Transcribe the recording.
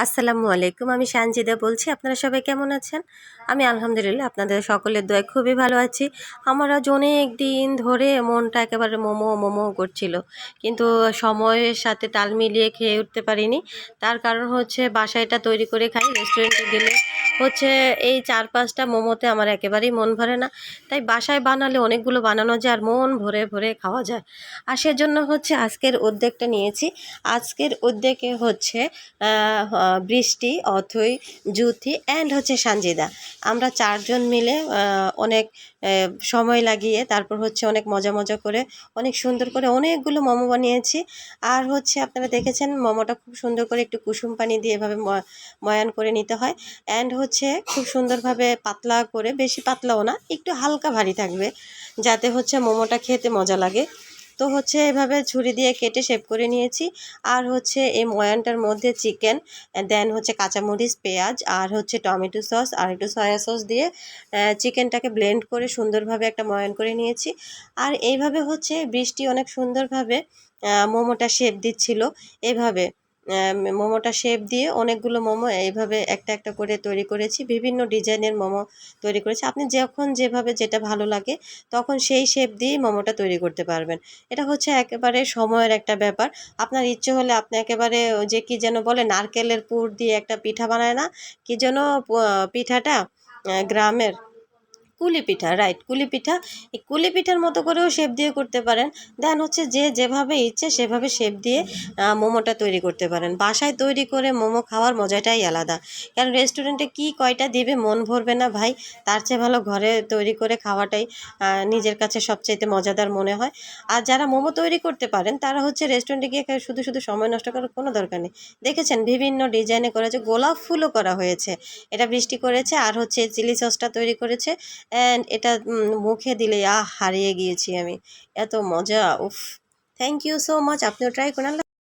আসসালামু আলাইকুম। আমি সানজিদা বলছি। আপনারা সবাই কেমন আছেন? আমি আলহামদুলিল্লাহ আপনাদের সকলের দোয়ায় খুবই ভালো আছি। আমার আজ অনেক দিন ধরে মনটা একেবারে মোমো, মোমো করছিল। কিন্তু সময়ের সাথে তাল মিলিয়ে খেয়ে উঠতে পারিনি। তার কারণ হচ্ছে বাসায় এটা তৈরি করে খাই। রেস্টুরেন্টে গেলে হচ্ছে এই ৪-৫ টা মোমোতে আমার একেবারেই মন ভরে না। তাই বাসায় বানালে অনেকগুলো বানানো যায় আর মন ভরে, ভরে খাওয়া যায়। আর সেজন্য হচ্ছে আজকের উদ্যোগটা নিয়েছি। আজকের উদ্যোগে হচ্ছে বৃষ্টি, অথৈ, জুথি অ্যান্ড হচ্ছে সানজিদা। আমরা ৪ জন মিলে অনেক সময় লাগিয়ে তারপর হচ্ছে অনেক মজা, মজা করে অনেক সুন্দর করে অনেকগুলো মোমো বানিয়েছি। আর হচ্ছে আপনারা দেখেছেন মোমোটা খুব সুন্দর করে একটু কুসুম পানি দিয়ে এভাবে ময়ান করে নিতে হয়। অ্যান্ড হচ্ছে খুব সুন্দরভাবে পাতলা করে, বেশি পাতলাও না, একটু হালকা ভারী থাকবে যাতে হচ্ছে মোমোটা খেতে মজা লাগে। তো হচ্ছে এভাবে ছুরি দিয়ে কেটে শেপ করে নিয়েছি। আর হচ্ছে এই ময়ানটার মধ্যে চিকেন, দেন হচ্ছে কাঁচামরিচ, পেঁয়াজ আর হচ্ছে টমেটো সস আর একটু সয়া সস দিয়ে চিকেনটাকে ব্লেন্ড করে সুন্দরভাবে একটা ময়ান করে নিয়েছি। আর এইভাবে হচ্ছে বৃষ্টি অনেক সুন্দরভাবে মোমোটা শেপ দিচ্ছিল। এভাবে মোমোটা শেপ দিয়ে অনেকগুলো মোমো এইভাবে একটা একটা করে তৈরি করেছি। বিভিন্ন ডিজাইনের মোমো তৈরি করেছি। আপনি যখন যেভাবে যেটা ভালো লাগে তখন সেই শেপ দিয়েই মোমোটা তৈরি করতে পারবেন। এটা হচ্ছে একেবারে সময়ের একটা ব্যাপার। আপনার ইচ্ছে হলে আপনি একেবারে ওই যে কী যেন বলে নারকেলের পুর দিয়ে একটা পিঠা বানায় না? কী যেন পিঠাটা গ্রামের কুলি পিঠা, রাইট, কুলি পিঠা। এই কুলি পিঠার মতো করেও শেপ দিয়ে করতে পারেন। দেন হচ্ছে যে যেভাবে ইচ্ছে সেভাবে শেপ দিয়ে মোমোটা তৈরি করতে পারেন। বাসায় তৈরি করে মোমো খাওয়ার মজাটাই আলাদা। কারণ রেস্টুরেন্টে কি কয়টা দিবে মন ভরবে না ভাই। তার চেয়ে ভালো ঘরে তৈরি করে খাওয়াটাই নিজের কাছে সবচাইতে মজাদার মনে হয়। আর যারা মোমো তৈরি করতে পারেন তারা হচ্ছে রেস্টুরেন্টে গিয়ে শুধু, শুধু সময় নষ্ট করার কোনো দরকার নেই। দেখেছেন বিভিন্ন ডিজাইনে করেছে, গোলাপ ফুলও করা হয়েছে। এটা বৃষ্টি করেছে আর হচ্ছে চিলি সসটা তৈরি করেছে। অ্যান্ড এটা মুখে দিলে হারিয়ে গিয়েছি আমি। এত মজা! উফ! Thank you so much. আপনিও ট্রাই করুন।